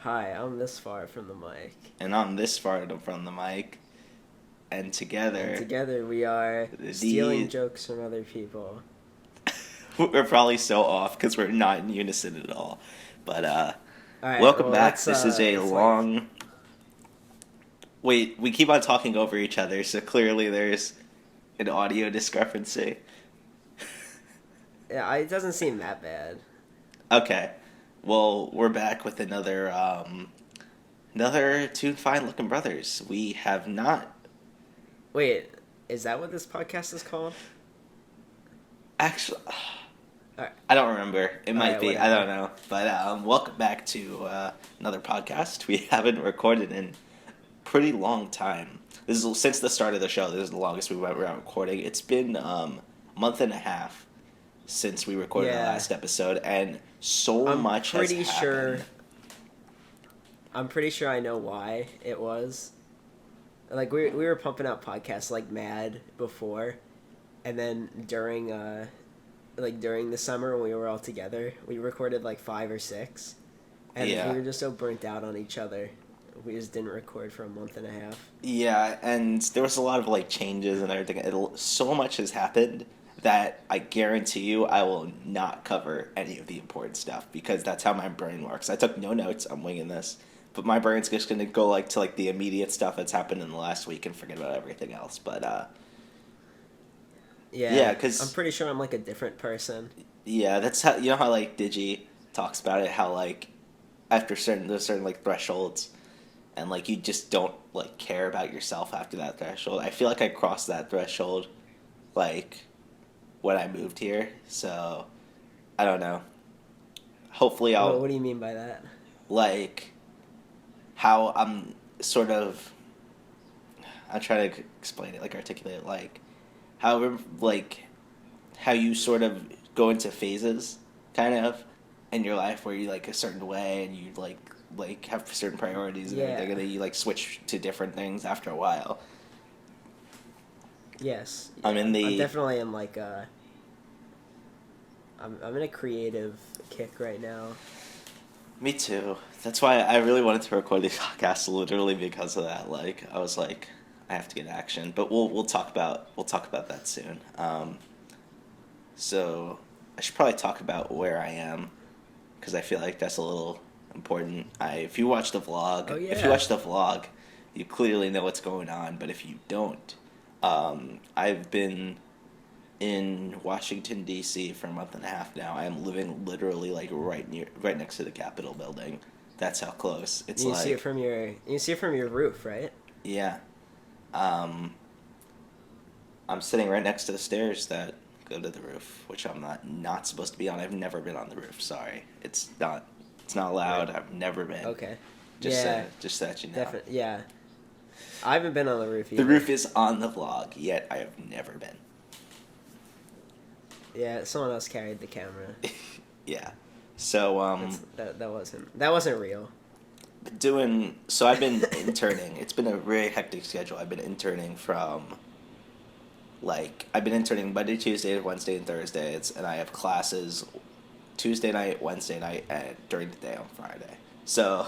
Hi, I'm this far from the mic. And I'm this far from the mic. And And together, together we are stealing the jokes from other people. we're probably so off because we're not in unison at all. But Alright, welcome well back. This is a let's like long. Wait, we keep on talking over each other, so clearly there's an audio discrepancy. yeah, it doesn't seem that bad. Okay, well we're back with another two fine looking brothers. We have not Wait, is that what this podcast is called? actually. Alright, I don't remember. It might be. I whatever. don't know. But welcome back to another podcast. We haven't recorded in pretty long time. This is since the start of the show. This is the longest we went without recording. It's been a month and a half since we recorded the Yeah. last episode, and so I'm much has pretty sure happened. I'm pretty sure I know why it was. Like we were pumping out podcasts like mad before, and then during the summer when we were all together, we recorded like 5 or 6, and Yeah. we were just so burnt out on each other. We just didn't record for a month and a half. Yeah, and there was a lot of like changes and everything. So much has happened that I guarantee you I will not cover any of the important stuff because that's how my brain works. I took no notes. I'm winging this, but my brain's just gonna go like to like the immediate stuff that's happened in the last week and forget about everything else. But Yeah, because I'm pretty sure I'm like a different person. yeah, that's how how like Digi talks about it. How like after there's certain like thresholds, and like you just don't like care about yourself after that threshold. I feel like I crossed that threshold, like when I moved here. So I don't know. Hopefully, What I'll do you mean by that? like how I'm sort of. I'm trying to explain it, like articulate it, like how like how you sort of go into phases, kind of, in your life where you like a certain way and you like have certain priorities and everything, Yeah. and then you like switch to different things after a while. Yes. I'm Yeah. in I'm the definitely in like a. I'm in a creative kick right now. Me too. That's why I really wanted to record these podcasts, literally because of that. Like I was like, I have to get action, but we'll talk about that soon. So I should probably talk about where I am because I feel like that's a little important. If you watch the Oh vlog, if you yeah. watch the vlog, you clearly know what's going on. But if you don't, I've been in Washington D.C. for a month and a half now. I am living literally like right next to the Capitol building. That's how close. It's You see it like from your roof, right? yeah. Um, I'm sitting right next to the stairs that go to the roof, which I'm not supposed to be on. I've never been on the roof. Sorry, it's not allowed. Rip. I've never been. Okay. Just Yeah. so that you know. Definitely. Yeah. I haven't been on the roof The either. roof is on the vlog, yet I have never been. Yeah, someone else carried the camera. Yeah. So That wasn't real. I've been interning. It's been a very hectic schedule. I've been interning from I've been interning Monday, Tuesday, Wednesday, and Thursdays, and I have classes Tuesday night, Wednesday night, and during the day on Friday. So,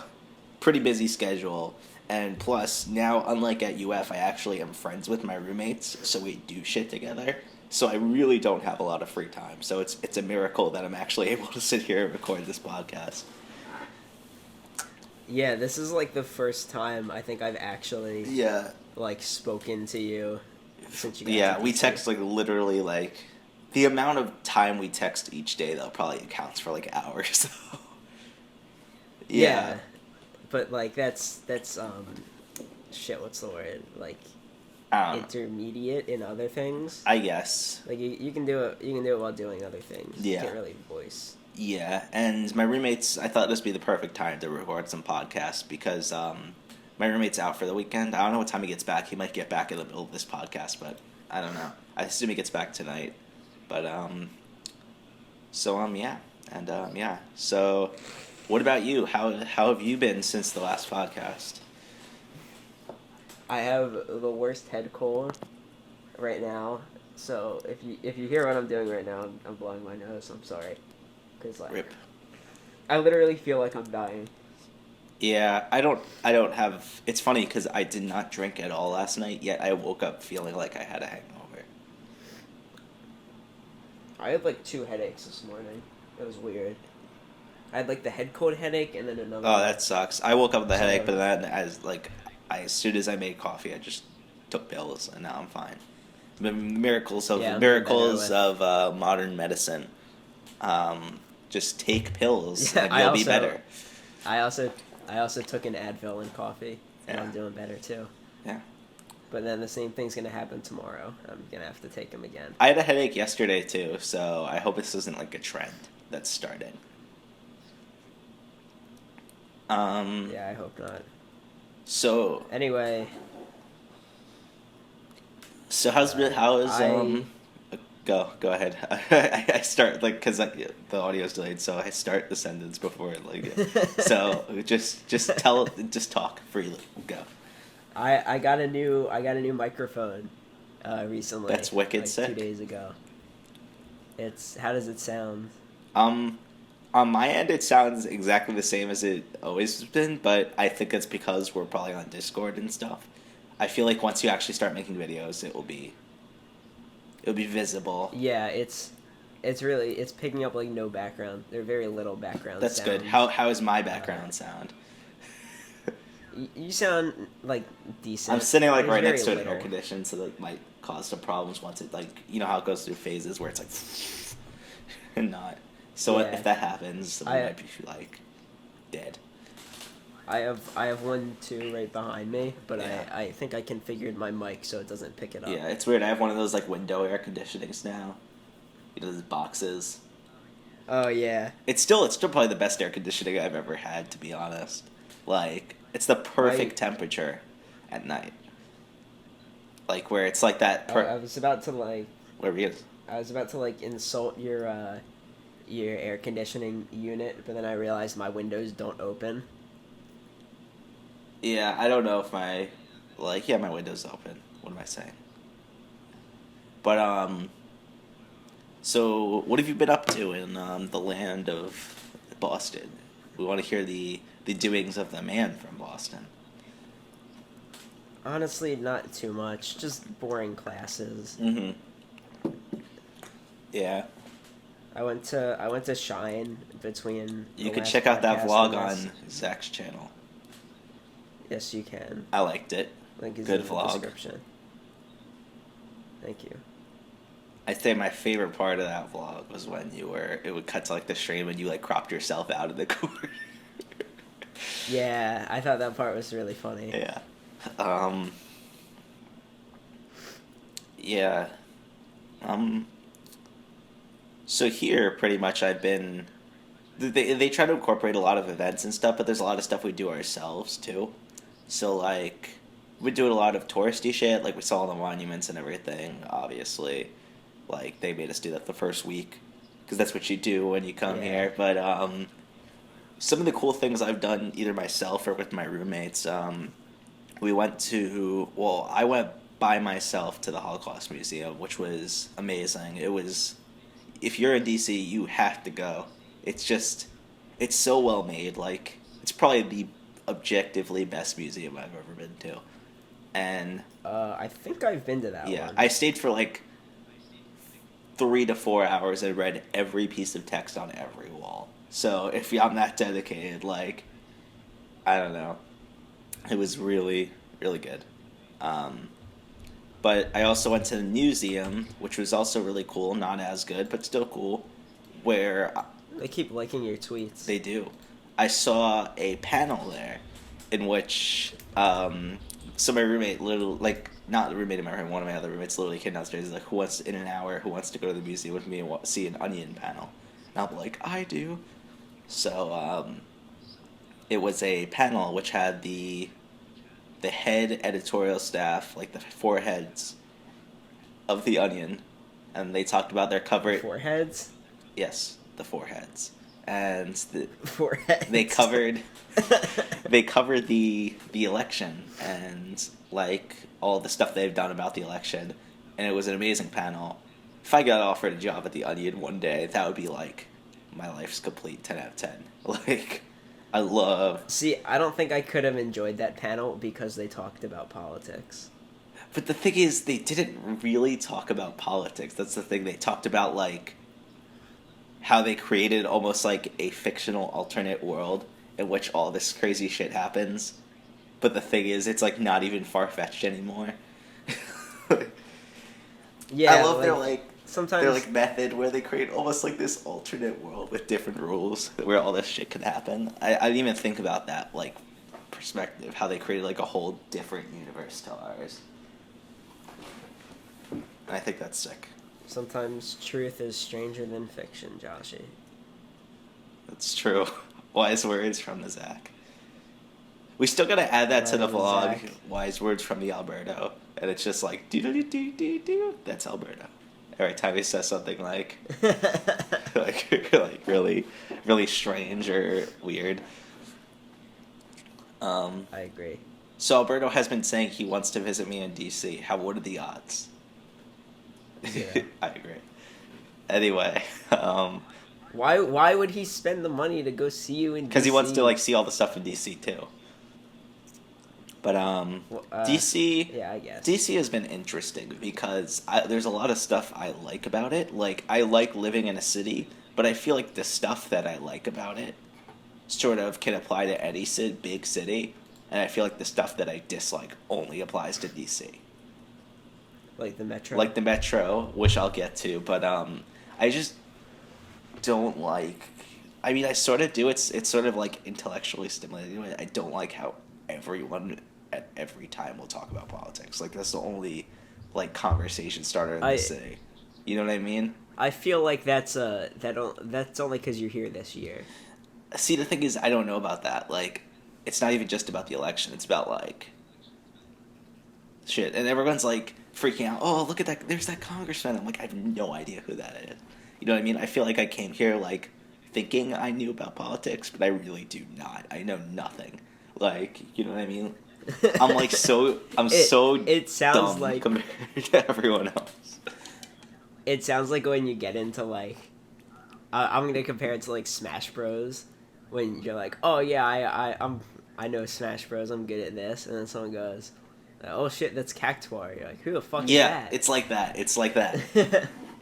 pretty busy schedule. And plus, now, unlike at UF, I actually am friends with my roommates, so we do shit together. So I really don't have a lot of free time. So it's a miracle that I'm actually able to sit here and record this podcast. Yeah, this is like the first time I think I've actually Yeah. like spoken to you since you got Yeah, to we DC. text like literally like the amount of time we text each day though probably accounts for like hours. Yeah, Yeah. but like that's shit. What's the word? Like I don't know. intermediate in other things. I guess. Like you can do it. You can do it while doing other things. You Yeah. can't really voice. Yeah, and my roommates, I thought this would be the perfect time to record some podcasts because my roommate's out for the weekend. I don't know what time he gets back. He might get back in the middle of this podcast, but I don't know. I assume he gets back tonight. But yeah, and yeah. So, what about you? How have you been since the last podcast? I have the worst head cold right now. So if you hear what I'm doing right now, I'm blowing my nose. I'm sorry, because like Rip. I literally feel like I'm dying. Yeah, I don't have. It's funny because I did not drink at all last night. Yet I woke up feeling like I had a hangover. I had like two headaches this morning. It was weird. I had like the head cold headache and then another Oh, one. that sucks. I woke up with a headache, So but then as soon as I made coffee, I just took pills, and now I'm fine. The miracles of yeah, I'm doing better modern medicine. Just take pills, Yeah, and you'll be better. I also I also took an Advil and coffee, and Yeah. I'm doing better too. Yeah. But then the same thing's gonna happen tomorrow. I'm gonna have to take them again. I had a headache yesterday too, so I hope this isn't like a trend that's started. Yeah, I hope not. So Anyway, so how is I go ahead. I start like because the audio is delayed, so I start the sentence before like so just talk freely. Go. I got a new microphone recently. That's wicked like sick. 2 days ago. It's how does it sound? Um, on my end, it sounds exactly the same as it always has been, but I think it's because we're probably on Discord and stuff. I feel like once you actually start making videos, it'll be visible. Yeah, it's picking up like no background. There are very little background. That's sounds. good. How is my background sound? You sound like decent. I'm sitting like It's right very next to an litter. air conditioner, so that might cause some problems once it like you know how it goes through phases where it's like and not. So Yeah. if that happens, we might be like dead. I have one too right behind me, but Yeah. I think I configured my mic so it doesn't pick it up. Yeah, it's weird. I have one of those like window air conditionings now. You know, those boxes. Oh yeah. It's still probably the best air conditioning I've ever had, to be honest. Like it's the perfect Right. temperature at night. Like where it's like that. I was about to like Where he is. insult your air conditioning unit, but then I realized my windows don't open. Yeah, I don't know if my window's open. What am I saying? But so what have you been up to in the land of Boston? We want to hear the doings of the man from Boston. Honestly, not too much. Just boring classes. Mm-hmm. Yeah. I went to Shine between. You the could last check out that podcast vlog and on this. Zach's channel. Yes, you can. I liked it. Link is Good in vlog. the description. Thank you. I'd say my favorite part of that vlog was when it would cut to like the stream and you like cropped yourself out of the corner. Yeah, I thought that part was really funny. Yeah. Yeah. So here, pretty much, I've been. They try to incorporate a lot of events and stuff, but there's a lot of stuff we do ourselves too. So like, we do a lot of touristy shit. Like we saw all the monuments and everything. Obviously, like they made us do that the first week, because that's what you do when you come Yeah. here. But some of the cool things I've done either myself or with my roommates. I went by myself to the Holocaust Museum, which was amazing. It was, if you're in DC, you have to go. It's so well made. Like, it's probably the objectively best museum I've ever been to. And I think I've been to that yeah, one. I stayed for like 3 to 4 hours and read every piece of text on every wall. So if I'm that dedicated, like, I don't know. It was really, really good. But I also went to the museum, which was also really cool. Not as good, but still cool. Where They keep liking your tweets. they do. I saw a panel there in which so my roommate literally, like, not the roommate of my room, one of my other roommates literally came downstairs. He's like, in an hour, who wants to go to the museum with me and see an Onion panel? And I'm like, I do. So it was a panel which had the head editorial staff, like the four heads of the Onion, and they talked about their cover. Foreheads? Yes, the four heads. And Foreheads. they covered the election and like all the stuff they've done about the election, and it was an amazing panel. If I got offered a job at the Onion one day, that would be like my life's complete 10 out of 10. Like, I love. See, I don't think I could have enjoyed that panel because they talked about politics. But the thing is, they didn't really talk about politics. That's the thing. They talked about like how they created almost like a fictional alternate world in which all this crazy shit happens. But the thing is, it's like not even far fetched anymore. Yeah, I love sometimes their like method where they create almost like this alternate world with different rules where all this shit could happen. I didn't even think about that like perspective, how they created like a whole different universe to ours. And I think that's sick. sometimes truth is stranger than fiction, Joshy. That's true. Wise words from the Zack. We still gotta add that to the From the vlog. Zack. Wise words from the Alberto, and it's just like do do do do do. That's Alberto. Every time he says something like like really really strange or weird. I agree. So Alberto has been saying he wants to visit me in DC. What are the odds? Yeah. I agree. Anyway, Why would he spend the money to go see you in DC? because he wants to like see all the stuff in DC too. But DC, Yeah, I guess. DC has been interesting because there's a lot of stuff I like about it. Like I like living in a city, but I feel like the stuff that I like about it sort of can apply to any big city, and I feel like the stuff that I dislike only applies to DC. Like the Metro. Like the Metro, which I'll get to, but I just don't like. I mean, I sort of do. It's sort of like intellectually stimulating. I don't like how everyone at every time will talk about politics. Like that's the only like conversation starter in the city. You know what I mean? I feel like that's only because you're here this year. See, the thing is, I don't know about that. Like, it's not even just about the election. It's about like shit, and everyone's like freaking out. Oh, look at that! There's that congressman. I'm like, I have no idea who that is. You know what I mean? I feel like I came here like thinking I knew about politics, but I really do not. I know nothing. Like, you know what I mean? I'm like It sounds dumb like compared to everyone else. It sounds like when you get into like, I'm gonna compare it to like Smash Bros. When you're like, oh yeah, I know Smash Bros. I'm good at this, and then someone goes, oh shit, that's Cactuar. You're like, who the fuck is that? It's like that. It's like that.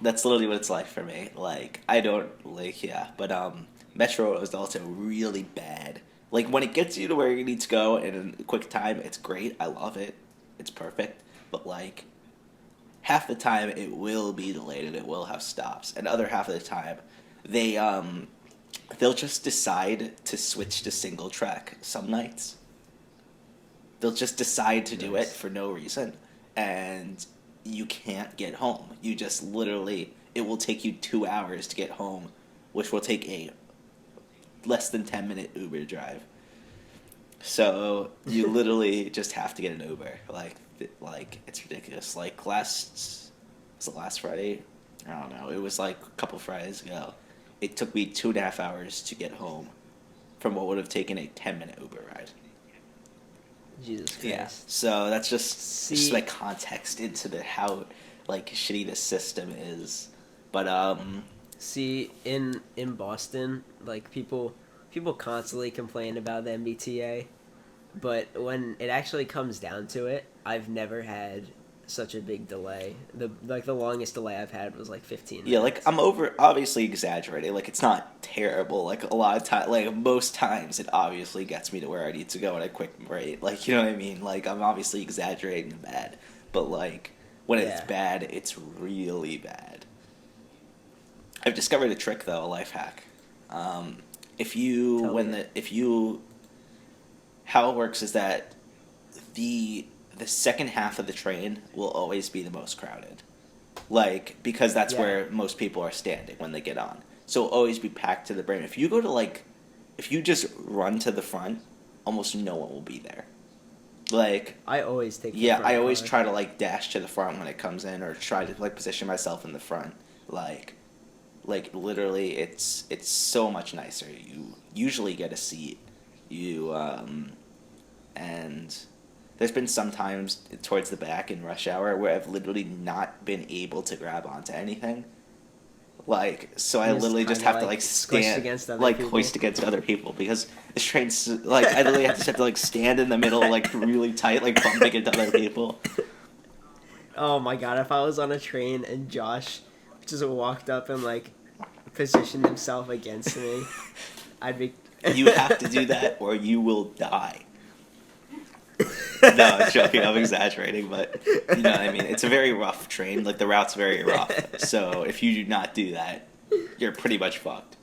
That's literally what it's like for me. Like I don't like but Metro is also really bad. Like when it gets you to where you need to go in a quick time, it's great. I love it. It's perfect. But like half the time it will be delayed and it will have stops. And other half of the time they'll just decide to switch to single track some nights. They'll just decide to do it for no reason, and you can't get home. You just literally, it will take you 2 hours to get home, which will take a less than 10-minute Uber drive. So you literally just have to get an Uber. Like it's ridiculous. Like was it last Friday? I don't know. It was like a couple Fridays ago. It took me 2.5 hours to get home from what would have taken a 10-minute Uber ride. Jesus Christ. Yeah. So that's just like context into how like shitty the system is. But See, in Boston, like people constantly complain about the MBTA, but when it actually comes down to it, I've never had such a big delay. The longest delay I've had was like 15 minutes. Yeah, like I'm obviously exaggerating. Like it's not terrible. Like a lot of time, like most times, it obviously gets me to where I need to go at a quick rate. Like you know what I mean? Like I'm obviously exaggerating bad, but like when it's bad, it's really bad. I've discovered a trick though, a life hack. How it works is that the second half of the train will always be the most crowded. Like, because that's where most people are standing when they get on. So it'll always be packed to the brim. If you just run to the front, almost no one will be there. Like, I always take the front I always car. try to like dash to the front when it comes in, or try to like position myself in the front. Like literally, it's so much nicer. You usually get a seat. And there's been some times towards the back in rush hour where I've literally not been able to grab onto anything. Like, so I You're just literally just kinda, have to like, like squished stand, against other like people. hoist against other people because this train's like I literally have to like stand in the middle, like really tight, like bumping into other people. Oh my god, if I was on a train and Josh just walked up and like positioned himself against me, I'd be. You have to do that or you will die. No, I'm joking. I'm exaggerating, but you know what I mean. It's a very rough train. Like the route's very rough. So if you do not do that, you're pretty much fucked.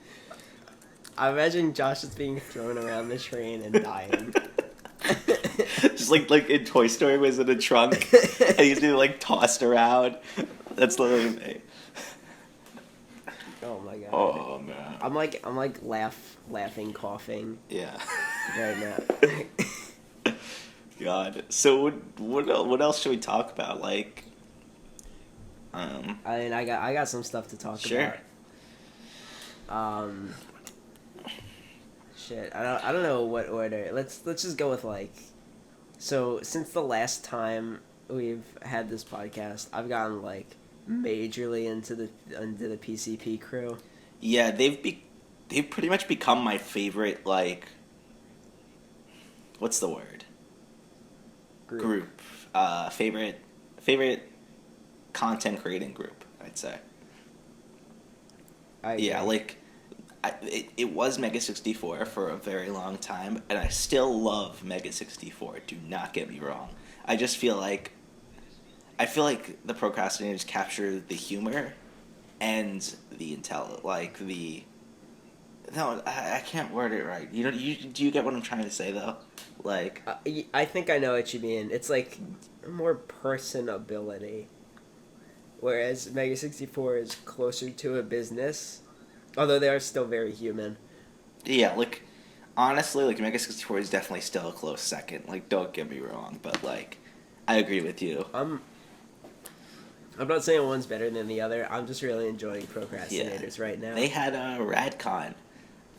I imagine Josh is being thrown around the train and dying. Just like in Toy Story was in a trunk and he's being like tossed around. That's literally me. Oh my god. Oh man. I'm like laughing, coughing Yeah. right now. God. So what else should we talk about? Like, I mean, I got some stuff to talk sure. about. Shit. I don't know what order. Let's just go with like. So since the last time we've had this podcast, I've gotten like majorly into the PCP crew. Yeah, they've pretty much become my favorite like. What's the word? Group. Favorite content creating group, I'd say. Yeah, like it was Mega 64 for a very long time, and I still love Mega 64. Do not get me wrong. I feel like the procrastinators capture the humor and the no, I can't word it right. Do you get what I'm trying to say though? Like, I think I know what you mean. It's like more personability, whereas Mega 64 is closer to a business, although they are still very human. yeah, like honestly, like Mega 64 is definitely still a close second. Like, don't get me wrong, but like, I agree with you. I'm not saying one's better than the other. I'm just really enjoying procrastinators right now. They had a RadCon,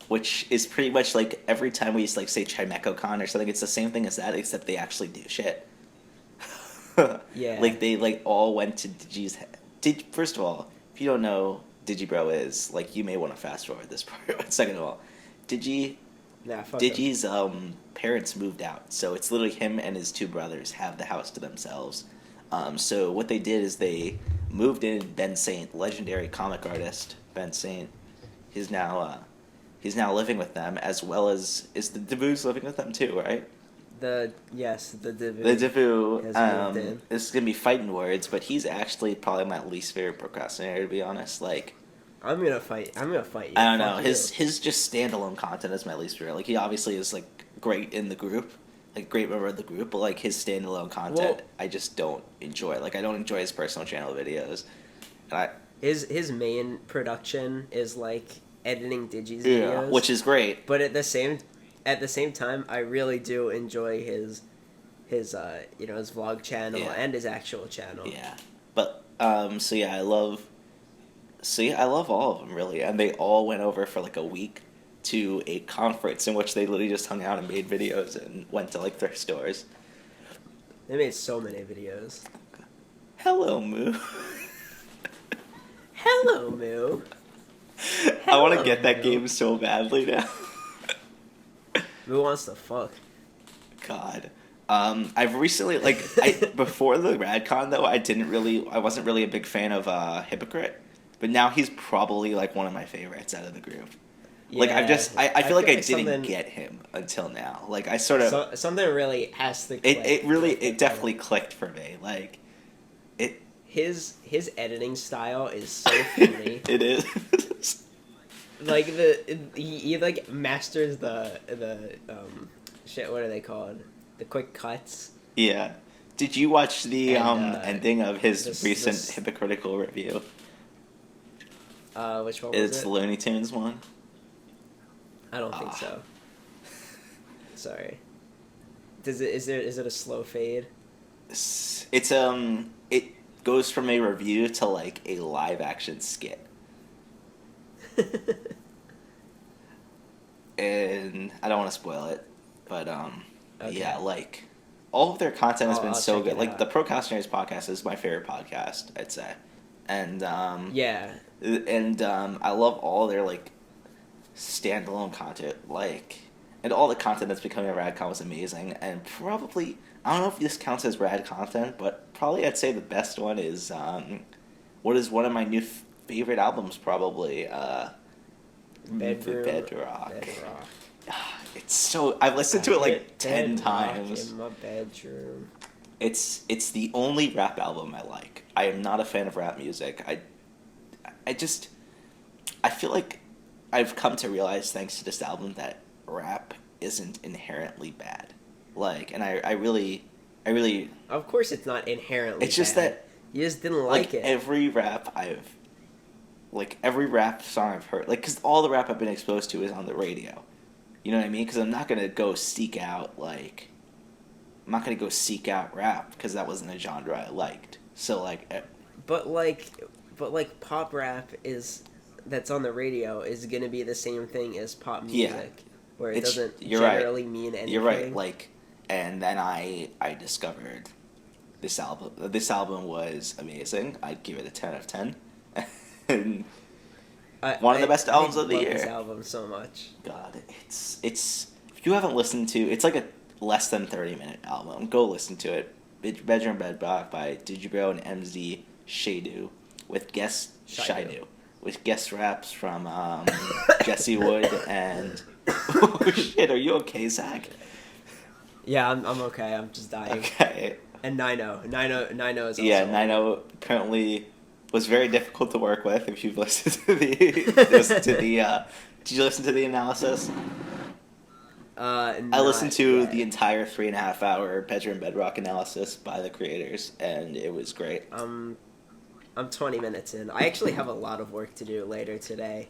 which is pretty much like every time we used to like say ChimecoCon or something, it's the same thing as that, except they actually do shit. Yeah. Like they like all went to Digi's. First of all, if you don't know Digibro is, like, you may want to fast forward this part. Second of all, Digi's parents moved out, so it's literally him and his two brothers have the house to themselves. So what they did is they moved in Ben Saint, legendary comic artist Ben Saint. He's now living with them, as well as is the Devue's living with them too, right? The Devu. The Devue has moved in. This is gonna be fighting words, but he's actually probably my least favorite procrastinator, to be honest. Like, I'm gonna fight you. I don't know. Fuck His just standalone content is my least favorite. Like, he obviously is like great in the group, like great member of the group, but like his standalone content, Well, I just don't enjoy. Like, I don't enjoy his personal channel videos, and his main production is like editing Digi's videos, which is great. but at the same time, I really do enjoy his his vlog channel and his actual channel. Yeah, but so yeah, I love all of them really, and they all went over for like a week to a conference in which they literally just hung out and made videos and went to like thrift stores. They made so many videos. Hello, Moo. Hello, Moo. I want to Hello, get that Moo. game so badly now. Moo wants to fuck. God. I've recently, before the RadCon though, I wasn't really a big fan of Hypocrite, but now he's probably like one of my favorites out of the group. Like, I feel like I didn't get him until now. Like, I sort of something really has to click. It definitely clicked for me. Like, his editing style is so funny. It is. Like he like masters the shit. What are they called? The quick cuts. Yeah. Did you watch the ending of his recent hypocritical review? Which one was It's the Looney Tunes one. I don't think so. Sorry. Is it a slow fade? It's it goes from a review to like a live action skit. And I don't want to spoil it, but Okay. yeah, like all of their content has been I'll so check good. it Like out. the Procrastinators podcast is my favorite podcast, I'd say. And Yeah, And I love all their like standalone content, like, and all the content that's becoming a Radcon was amazing. And probably, I don't know if this counts as rad content, but probably I'd say the best one is what is one of my new favorite albums, probably Bedroom. Bedrock. Bedrock. It's so, I've listened to it like 10 Bedrock times. in my bedroom. It's the only rap album I like. I am not a fan of rap music. I just, I feel like I've come to realize, thanks to this album, that rap isn't inherently bad. Like, and I really, Of course, it's not inherently. it's just bad. that You just didn't like it. every rap song I've heard, like, because all the rap I've been exposed to is on the radio. You know what I mean? Because I'm not gonna go seek out rap because that wasn't a genre I liked. So like, But like pop rap is that's on the radio is gonna be the same thing as pop music, where it doesn't generally mean anything. You're right. Like, and then I discovered this album. This album was amazing. I'd give it a 10 out of 10. And one of the best albums of the year. This album so much. God, it's if you haven't listened to, it's like a less than 30-minute album. Go listen to it. Bedroom Bedrock by Digibro and MZ Shadu with Shaidu with guest raps from Jesse Wood and oh shit, are you okay, Zach? Yeah, I'm okay. I'm just dying. Okay. And Nino is also Nino apparently was very difficult to work with. If you've listened to the did you listen to the analysis? I listened to the entire 3.5 hour Bedroom Bedrock analysis by the creators, and it was great. I'm 20 minutes in. I actually have a lot of work to do later today.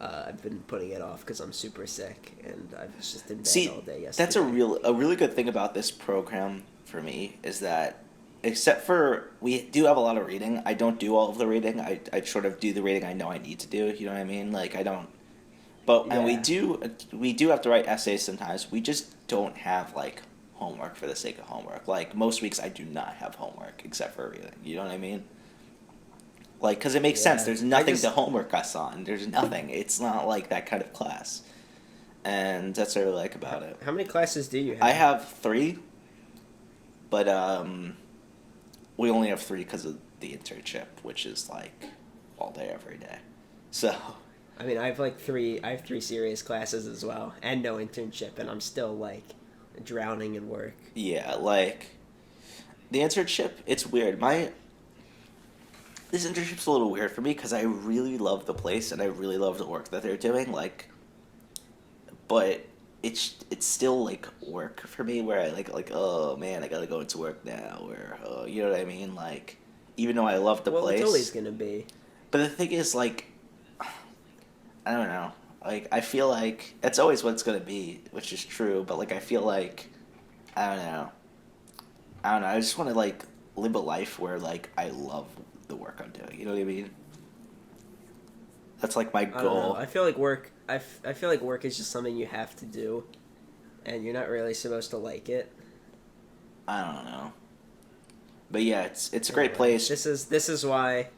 I've been putting it off because I'm super sick, and I was just in bed all day yesterday. That's a really good thing about this program for me is that, except for we do have a lot of reading, I don't do all of the reading. I sort of do the reading I know I need to do. You know what I mean? Like, I don't. But and we do have to write essays sometimes. We just don't have like homework for the sake of homework. Like most weeks, I do not have homework except for reading. You know what I mean? Like, because it makes sense. There's nothing to homework us on. There's nothing. It's not like that kind of class, and that's what I really like about it. How many classes do you have? I have 3, but we only have 3 because of the internship, which is like all day every day. So. I mean, I have 3 serious classes as well, and no internship, and I'm still, like, drowning in work. Yeah, like, the internship, it's weird. This internship's a little weird for me, because I really love the place, and I really love the work that they're doing, like, but it's still, like, work for me, where I, like, oh, man, I gotta go into work now, or, you know what I mean? Like, even though I love the place. Well, it's always gonna be. But the thing is, like, I don't know. Like, I feel like it's always what it's going to be, which is true, but, like, I feel like, I don't know. I just want to, like, live a life where, like, I love the work I'm doing. You know what I mean? That's, like, my goal. I don't know. I feel like work, I feel like work is just something you have to do, and you're not really supposed to like it. I don't know. But, yeah, it's a great place. This is why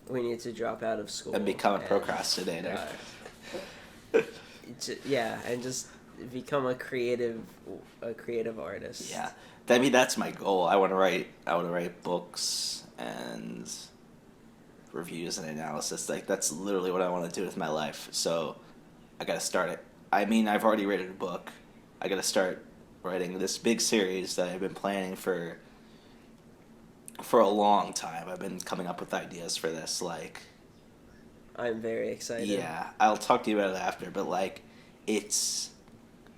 we need to drop out of school and become a procrastinator. Yeah, and just become a creative artist. Yeah, I mean that's my goal. I want to write books and reviews and analysis. Like that's literally what I want to do with my life. So I got to start it. I mean, I've already written a book. I got to start writing this big series that I've been planning for a long time. I've been coming up with ideas for this, like. I'm very excited. Yeah, I'll talk to you about it after, but like, it's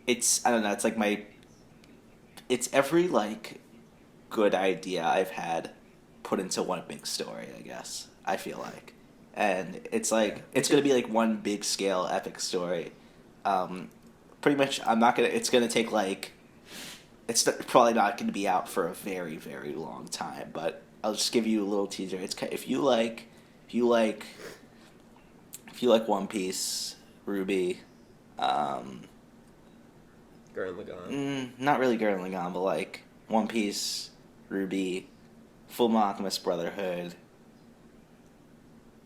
I don't know. It's like it's every like good idea I've had put into one big story. I guess I feel like, and it's like it's gonna be like one big scale epic story. Pretty much, it's gonna take like. It's probably not going to be out for a very, very long time, but I'll just give you a little teaser. It's if you like One Piece, Ruby, Gurren Lagann. Not really Gurren Lagann, but like One Piece, Ruby, Fullmetal Alchemist Brotherhood,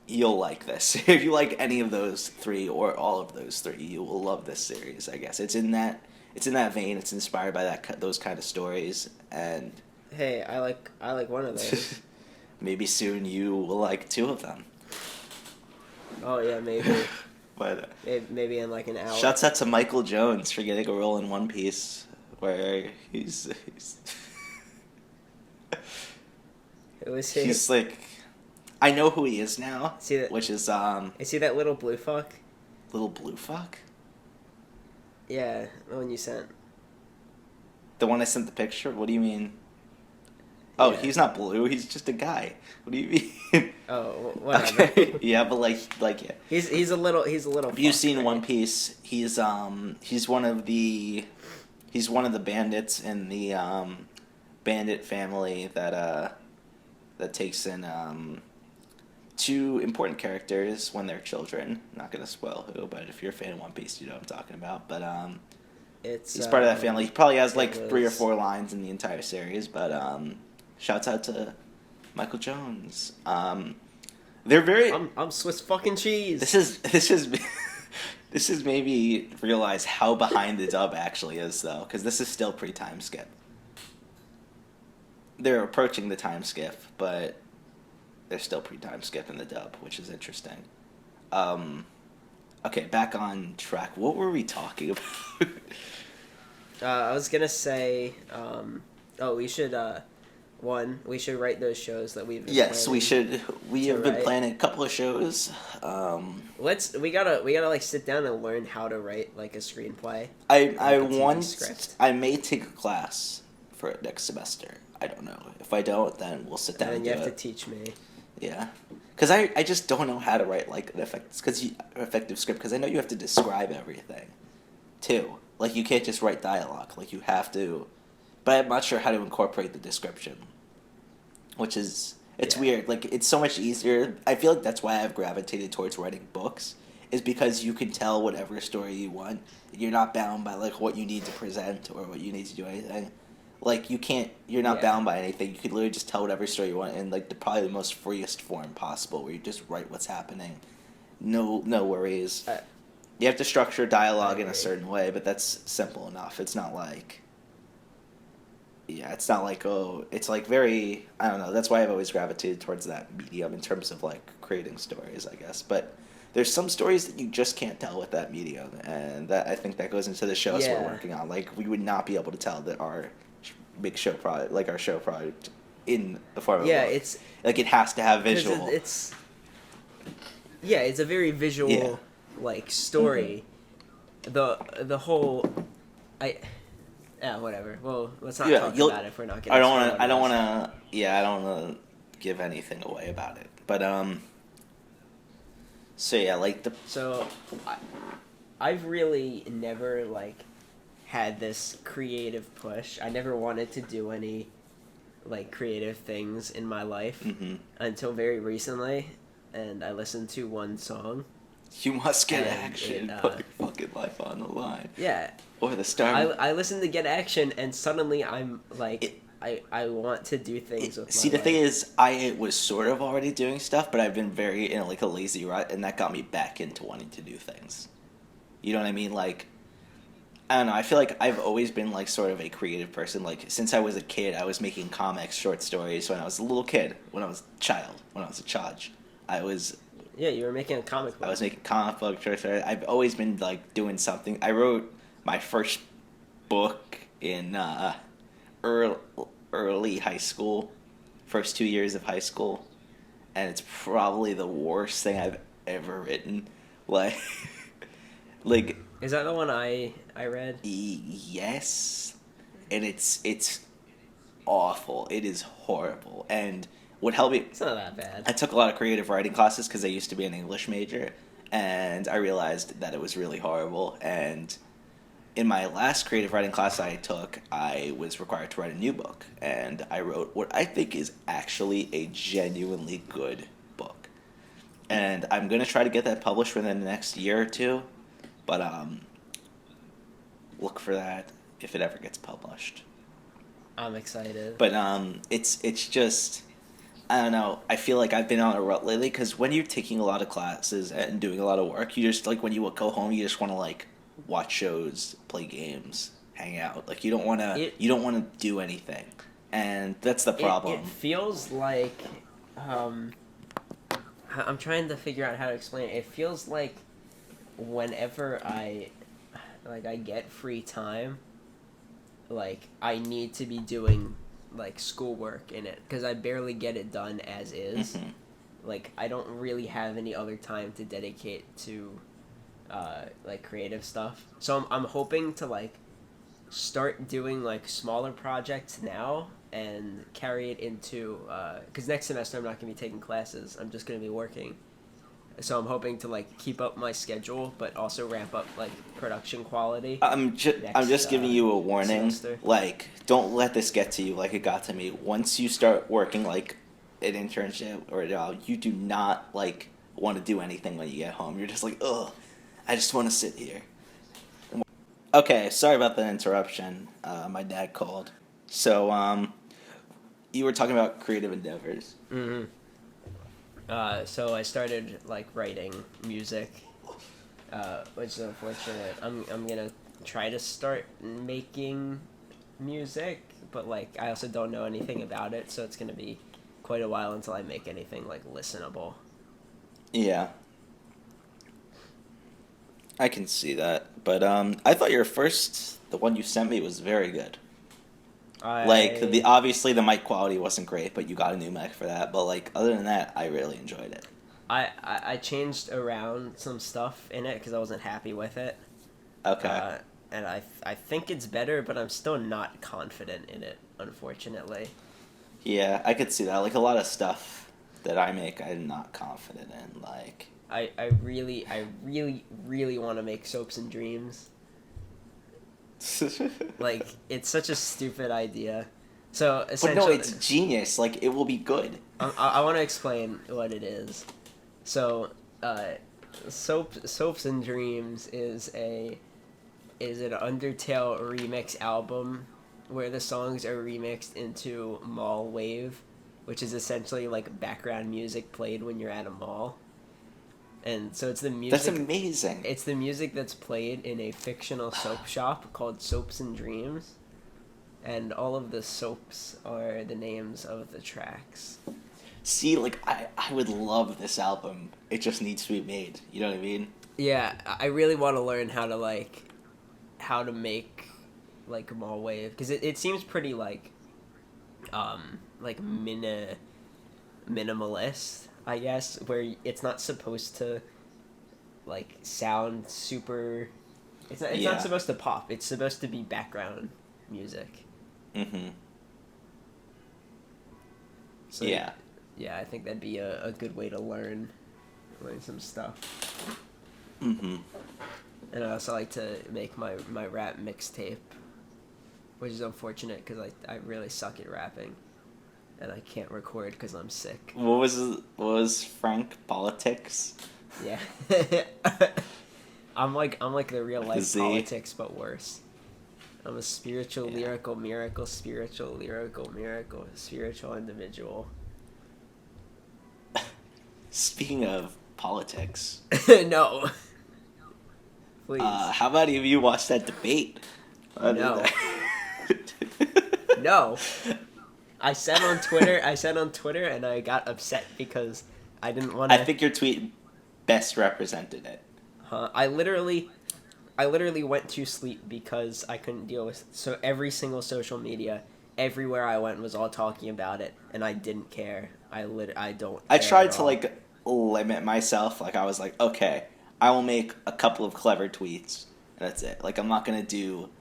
you'll like this. If you like any of those three or all of those three, you will love this series. I guess it's in that vein. It's inspired by those kind of stories, and Hey, I like one of those. maybe soon you will like two of them. Oh yeah, maybe. But Maybe in like an hour. shouts out to Michael Jones for getting a role in One Piece, where he's Who is he? he's like, I know who he is now, See that? which is Is he that little blue fuck? little blue fuck. Yeah, the one you sent. The one I sent the picture. What do you mean? Oh, Yeah. he's not blue. He's just a guy. What do you mean? Oh, whatever. Okay. Yeah, but like yeah. He's a little. Have you fuck, seen right? One Piece? He's one of the bandits in the bandit family that takes in two important characters when they're children. Not gonna spoil who, but if you're a fan of One Piece, you know what I'm talking about. But It's he's part of that family. He probably has like it 3 or was- 4 lines in the entire series, but shouts out to Michael Jones. They're very. I'm Swiss fucking cheese. This is this is maybe realize how behind the dub actually is though, because this is still pre-time skip. They're approaching the time skip, but they're still pre-time skip in the dub, which is interesting. Okay, back on track. What were we talking about? I was gonna say, we should we should write those shows that we've been Yes, planning we should. We to have been write. planning a couple of shows. We gotta like sit down and learn how to write like a screenplay. I Like a TV want. script. I may take a class for it next semester. I don't know. If I don't, then we'll sit down And and then do you have it. to teach me. Yeah, because I just don't know how to write like an effective script, because I know you have to describe everything, too. Like you can't just write dialogue. Like you have to, but I'm not sure how to incorporate the description. Which is it's Yeah. weird. Like it's so much easier. I feel like that's why I've gravitated towards writing books, is because you can tell whatever story you want. You're not bound by like what you need to present or what you need to do anything. Like you're not Yeah. bound by anything. You could literally just tell whatever story you want in like probably the most freest form possible, where you just write what's happening. No worries. You have to structure dialogue I in a agree. certain way, but that's simple enough. It's not like it's not like it's like very, I don't know. That's why I've always gravitated towards that medium in terms of like creating stories, I guess. But there's some stories that you just can't tell with that medium, and that I think that goes into the shows we're Yeah. working on. Like we would not be able to tell that our big show product, like our show product, in the form of Yeah, a book. it's like it has to have 'cause visual. it's a very visual Yeah. like story. The whole whatever. Well, let's not talk about it if we're not getting. I don't want to. I don't want to. Yeah, I don't want to give anything away about it. But So yeah, like the. So, I've really never like had this creative push. I never wanted to do any like creative things in my life Mm-hmm. until very recently, and I listened to one song. You must get And action. it, Put your fucking life on the line. Yeah, Or the star. I listened to Get Action, and suddenly I'm like, I want to do things with my See, the life. thing is, I was sort of already doing stuff, but I've been very in like a lazy rut, and that got me back into wanting to do things. You know what I mean? Like, I don't know. I feel like I've always been like sort of a creative person. Like since I was a kid, I was making comics, short stories. When I was a little kid, when I was a child, I was Yeah, you were making a comic book. I was making comic book short stories. I've always been like doing something. I wrote my first book in early high school, first 2 years of high school, and it's probably the worst thing I've ever written. Like, like Is that the one I read? yes, and it's awful. It is horrible. And what helped me, It's not that bad. I took a lot of creative writing classes because I used to be an English major, and I realized that it was really horrible. And in my last creative writing class I took, I was required to write a new book, and I wrote what I think is actually a genuinely good book. And I'm going to try to get that published within the next year or two, but look for that if it ever gets published. I'm excited. But it's just I don't know. I feel like I've been on a rut lately because when you're taking a lot of classes and doing a lot of work, you just like when you go home, you just want to like watch shows, play games, hang out. Like It you don't want to do anything, and that's the it problem. feels like um I'm trying to figure out how to explain it. It feels like whenever I get free time, like I need to be doing like schoolwork in it because I barely get it done as is. Hmm. Like I don't really have any other time to dedicate to like creative stuff. So I'm hoping to like start doing like smaller projects now and carry it into because next semester I'm not going to be taking classes. I'm just going to be working. So I'm hoping to like keep up my schedule, but also ramp up like production quality I'm next just giving you a warning. semester. Like, don't let this get to you like it got to me. Once you start working like an internship or a job, you do not like want to do anything when you get home. You're just like, ugh, I just want to sit here. Okay, sorry about the interruption. My dad called. So, you were talking about creative endeavors. Mm-hmm. So I started like writing music, which is unfortunate. I'm gonna try to start making music, but like I also don't know anything about it, so it's gonna be quite a while until I make anything like listenable. Yeah, I can see that. But I thought the one you sent me, was very good. Like the I obviously the mic quality wasn't great, but you got a new mic for that. But like other than that, I really enjoyed it. I changed around some stuff in it because I wasn't happy with it, Okay. uh, and I think it's better, but I'm still not confident in it, unfortunately. Yeah, I could see that. Like a lot of stuff that I make, I'm not confident in. Like, I really want to make Soaps and Dreams. Like, it's such a stupid idea. So, but no, essentially, it's genius. Like it will be good. I want to explain what it is. So, uh, Soaps and Dreams is an Undertale remix album where the songs are remixed into mall wave, which is essentially like background music played when you're at a mall. And so it's the That's music amazing. it's the music that's played in a fictional soap shop called Soaps and Dreams, and all of the soaps are the names of the tracks. See, like I would love this album. It just needs to be made. You know what I mean? Yeah, I really want to learn how to make like mall wave because it seems pretty like minimalist, I guess, where it's not supposed to like sound super. It's not Yeah. supposed to pop. It's supposed to be background music. Mm-hmm. So Yeah. yeah, I think that'd be a good way to learn some stuff. Mm-hmm. And I also like to make my rap mixtape, which is unfortunate because I really suck at rapping, and I can't record because I'm sick. What was Frank Politics? Yeah, I'm like the real life Z. politics but worse. I'm a spiritual Yeah. lyrical miracle, spiritual lyrical miracle, spiritual individual. Speaking of politics, No, please. how about have you watched that debate? No. No. I said on Twitter, and I got upset because I didn't want I to. think your tweet best represented it. I literally went to sleep because I couldn't deal with. So every single social media, everywhere I went was all talking about it, and I didn't care. I don't. I care tried at to all. like limit myself. Like I was like, okay, I will make a couple of clever tweets, and that's it. Like I'm not gonna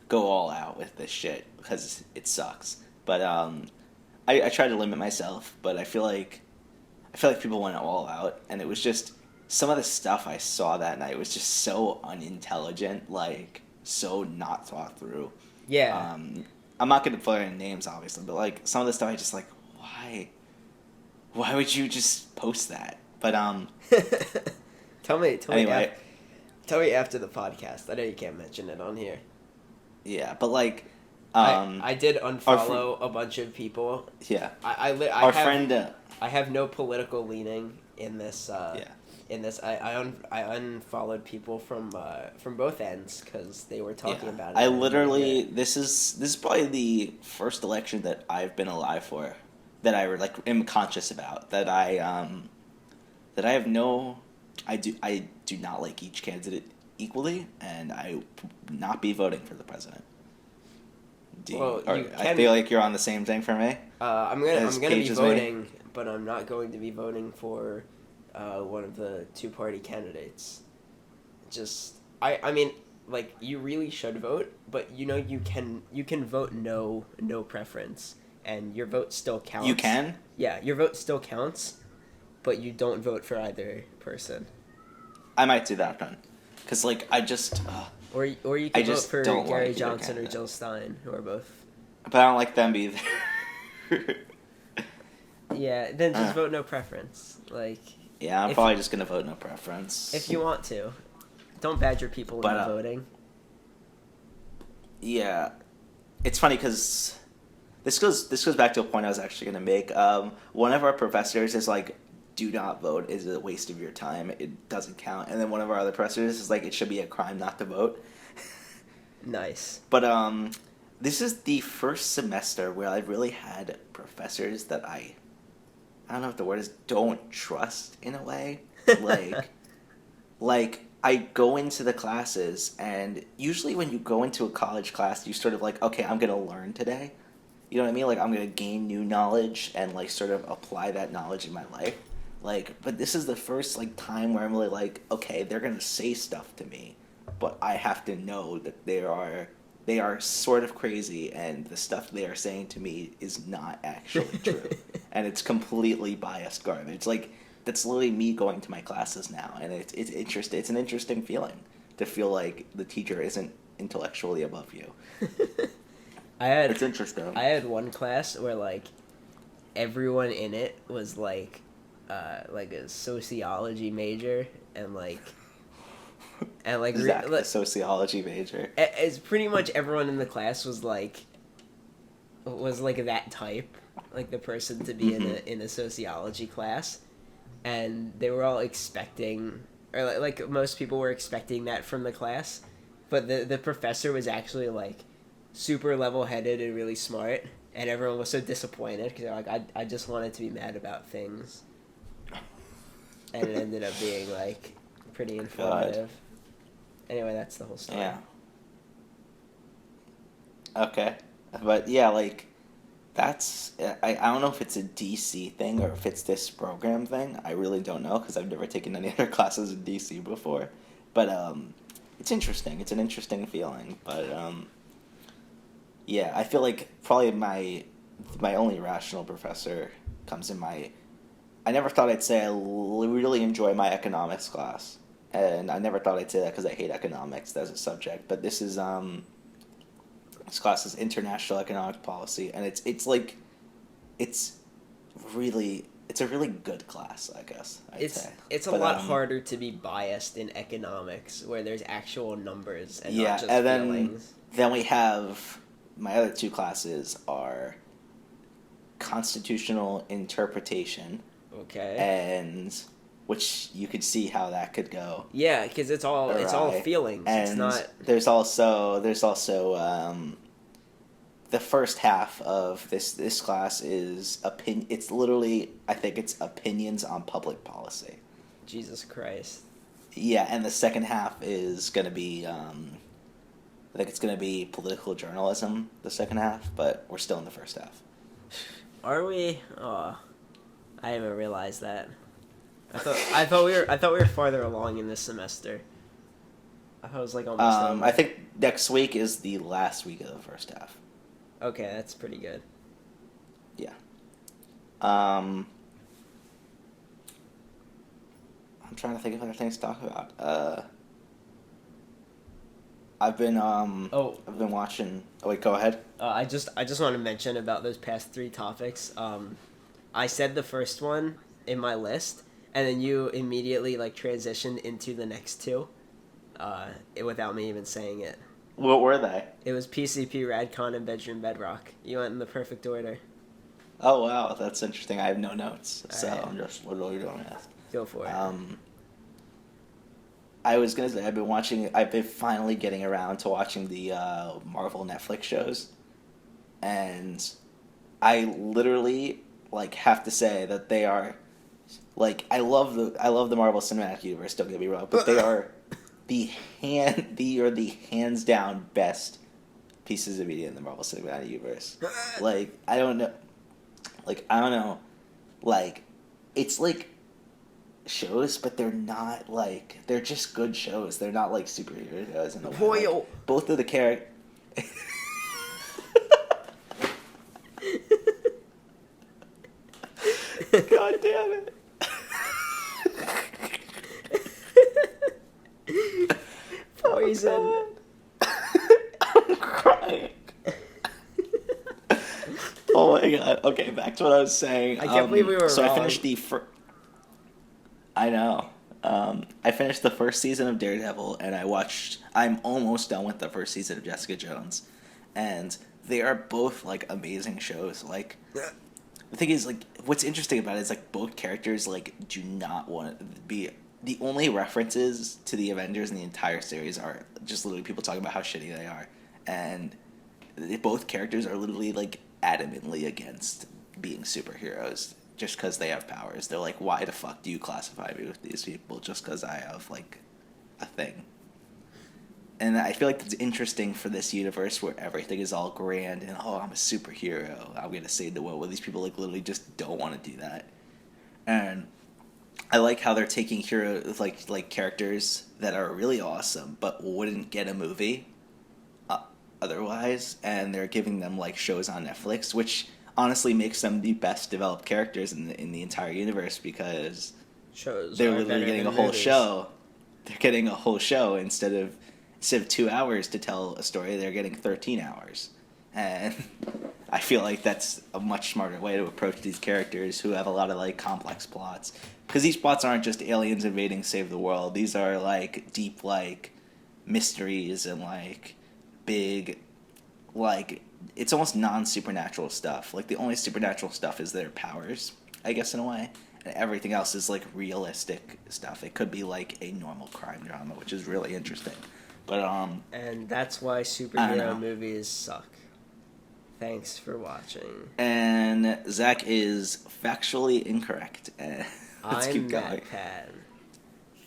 go all out with this shit because it sucks. But I tried to limit myself, but I feel like people went all out, and it was just some of the stuff I saw that night was just so unintelligent, like so not thought through. Yeah. I'm not gonna put any names, obviously, but like some of the stuff I just like, why would you just post that? But Tell me. anyway, Tell me after the podcast. I know you can't mention it on here. yeah, but like, I did our unfollow a bunch of people. yeah, I our have, friend, I have no political leaning in this. Yeah. In this, I unfollowed people from both ends because they were talking Yeah. about it. I And I didn't like literally it. this is probably the first election that I've been alive for that I like am conscious about that I have no I do not like each candidate equally, and I will not be voting for the president. Well, Or you I feel can. like you're on the same thing for me. I'm As gonna be page as me. voting, but I'm not going to be voting for one of the two-party candidates. Just I mean, like you really should vote, but you can vote no preference, and your vote still counts. You can. Yeah, your vote still counts, but you don't vote for either person. I might do that then, because like I just. Or you I can vote just for don't Gary like either Johnson or candidate. Jill Stein, who are both. But I don't like them either. Yeah, then just Uh. vote no preference. Like Yeah, I'm If- probably just gonna vote no preference. if you want to, don't badger people But, into voting. Yeah, it's funny because this goes back to a point I was actually gonna make. One of our professors is like, "Do not vote. Is a waste of your time. It doesn't count." And then one of our other professors is like, "It should be a crime not to vote." Nice. But this is the first semester where I've really had professors that I don't know what the word is, don't trust in a way. Like, like I go into the classes, and usually when you go into a college class, you sort of like, okay, I'm gonna learn today. You know what I mean? Like I'm gonna gain new knowledge and like sort of apply that knowledge in my life. Like, but this is the first like time where I'm really like, okay, they're gonna say stuff to me, but I have to know that they are sort of crazy, and the stuff they are saying to me is not actually true, and it's completely biased garbage. Like that's literally me going to my classes now, and it's interesting. It's an interesting feeling to feel like the teacher isn't intellectually above you. It's interesting. I had one class where like everyone in it was like a sociology major and Zach, a sociology major. it's pretty much everyone in the class was like that type, like the person to be in a sociology class, and they were all expecting, or like most people were expecting that from the class, but the professor was actually like super level-headed and really smart, and everyone was so disappointed because like I just wanted to be mad about things, and it ended up being like pretty informative. Anyway, that's the whole story. Yeah. Okay. But yeah, like that's I don't know if it's a DC thing or if it's this program thing. I really don't know because I've never taken any other classes in DC before. But it's interesting. It's an interesting feeling. But yeah, I feel like probably my only rational professor comes in my. I never thought I'd say I really enjoy my economics class, and I never thought I'd say that because I hate economics as a subject. But this is this class is international economic policy, and it's like it's a really good class, I guess I'd say. It's a But, lot harder to be biased in economics where there's actual numbers and Yeah, not just and feelings. then we have my other two classes are constitutional interpretation, Okay. and which you could see how that could go. Yeah, because it's all awry. feelings. And It's not. there's also the first half of this class is It's literally, I think it's opinions on public policy. Jesus Christ. Yeah, and the second half is gonna be I think it's gonna be political journalism. The second half, but we're still in the first half. Are we? Oh, I haven't realized that. I thought we were farther along in this semester. I thought it was like almost over. I think next week is the last week of the first half. Okay, that's pretty good. Yeah. I'm trying to think of other things to talk about. I've been watching. Oh wait, go ahead. I just want to mention about those past three topics. I said the first one in my list, and then you immediately like transitioned into the next two, without me even saying it. What were they? It was PCP, Radcon, and Bedroom Bedrock. You went in the perfect order. Oh wow, that's interesting. I have no notes, so Alright. I'm just literally doing this. Go for it. I was gonna say I've been finally getting around to watching the Marvel Netflix shows, and I literally like have to say that they are like I love the Marvel Cinematic Universe. Don't get me wrong, but they are the hands down best pieces of media in the Marvel Cinematic Universe. Like I don't know, like it's like shows, but they're not like they're just good shows. They're not like superhero shows in a way. Like, both of the characters. God damn it! Poison. I'm crying. Oh my god. Okay, back to what I was saying. I can't believe we were so wrong. I finished I know. I finished the first season of Daredevil, and I'm almost done with the first season of Jessica Jones, and they are both like amazing shows. Like the thing is, like what's interesting about it is like both characters like do not want to be. The only references to the Avengers in the entire series are just literally people talking about how shitty they are, and both characters are literally like adamantly against being superheroes just because they have powers. They're like, why the fuck do you classify me with these people just because I have like a thing? And I feel like it's interesting for this universe where everything is all grand and I'm a superhero, I'm gonna save the world. Well, these people like literally just don't want to do that, and I like how they're taking heroes like characters that are really awesome but wouldn't get a movie otherwise, and they're giving them like shows on Netflix, which honestly makes them the best developed characters in the entire universe because Shows they're are literally better getting a than whole movies. show. They're getting a whole show instead of 2 hours to tell a story. They're getting 13 hours, and I feel like that's a much smarter way to approach these characters who have a lot of like complex plots. Because these plots aren't just aliens invading save the world. These are like deep like mysteries and like big like it's almost non-supernatural stuff. Like the only supernatural stuff is their powers, I guess, in a way, and everything else is like realistic stuff. It could be like a normal crime drama, which is really interesting. But And that's why I don't superhero know. movies suck. Thanks for watching. And Zach is factually incorrect. Let's I'm keep going. Matt Pat.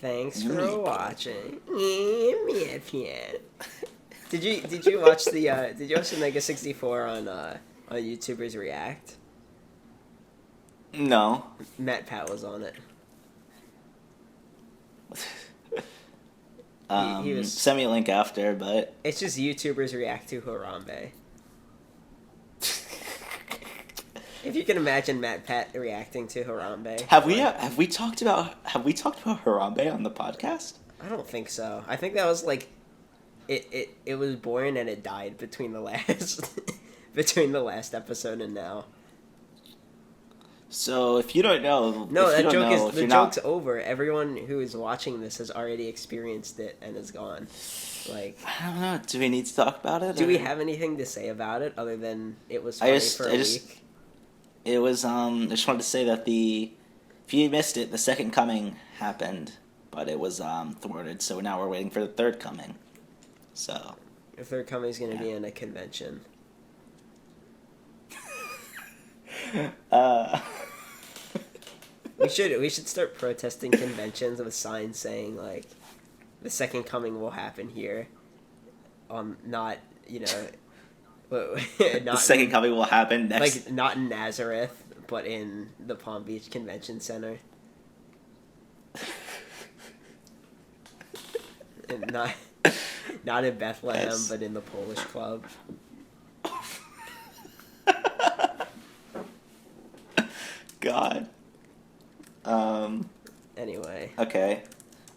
Thanks Matt for Pat. watching. Matt Pat. Did you watch the Mega 64 on YouTubers React? No. Matt Pat was on it. He was. Send me a link after, but It's just YouTubers react to Harambe. If you can imagine Matt Pat reacting to Harambe. have we talked about Harambe on the podcast? I don't think so. I think that was like it was born and it died between the last episode and now. So if you don't know, No, if you that don't joke know, is if the you're joke's not, over. Everyone who is watching this has already experienced it and is gone. Like, I don't know. Do we need to talk about it? do or- we have anything to say about it other than it was funny for a week? It was. I just wanted to say that if you missed it, the second coming happened, but it was thwarted. So now we're waiting for the third coming. So. The third coming is going to Yeah. be in a convention. We should start protesting conventions with signs saying like, the second coming will happen here. Not The not second coming will happen next. like not in Nazareth, but in the Palm Beach Convention Center. And not in Bethlehem, Yes. but in the Polish Club. God. Anyway, Okay.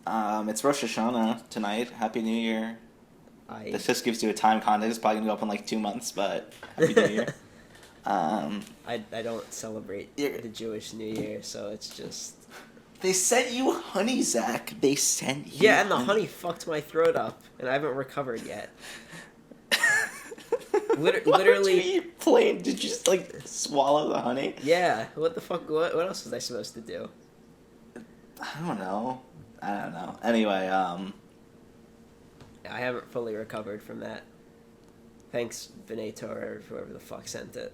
It's Rosh Hashanah tonight. Happy New Year. This just gives you a time context. It's probably gonna go up in like 2 months, but Happy New Year. I don't celebrate You're- the Jewish New Year, so it's just They sent you honey, Zach. They sent you. yeah, and the honey fucked my throat up, and I haven't recovered yet. Why would Literally, you eat plain. Did you just like swallow the honey? Yeah. What the fuck? What else was I supposed to do? I don't know. Anyway, I haven't fully recovered from that. Thanks, Veneto, or whoever the fuck sent it.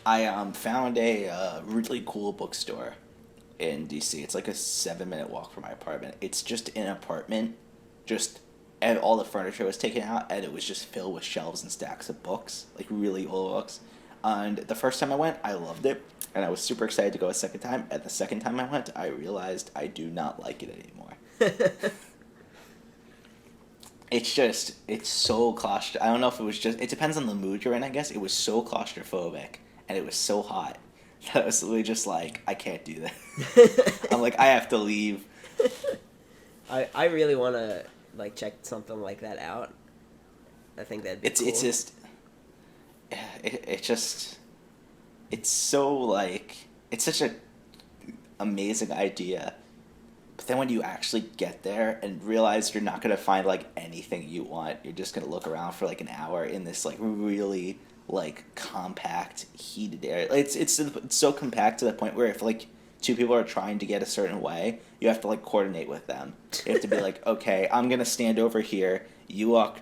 I found a really cool bookstore in DC. It's like a 7-minute walk from my apartment. It's just an apartment, and all the furniture was taken out, and it was just filled with shelves and stacks of books, like really old books. And the first time I went, I loved it, and I was super excited to go a second time. And the second time I went, I realized I do not like it anymore. It's so claustrophobic. I don't know if it was just, it depends on the mood you're in, I guess. It was so claustrophobic, and it was so hot, that I was literally just like, I can't do that. I'm like, I have to leave. I really want to, like, check something like that out. I think that'd be cool. It's so, like, it's such a amazing idea. But then when you actually get there and realize you're not going to find, like, anything you want, you're just going to look around for, like, an hour in this, like, really, like, compact, heated area. It's so compact to the point where if, like, two people are trying to get a certain way, you have to, like, coordinate with them. You have to be like, okay, I'm going to stand over here, you walk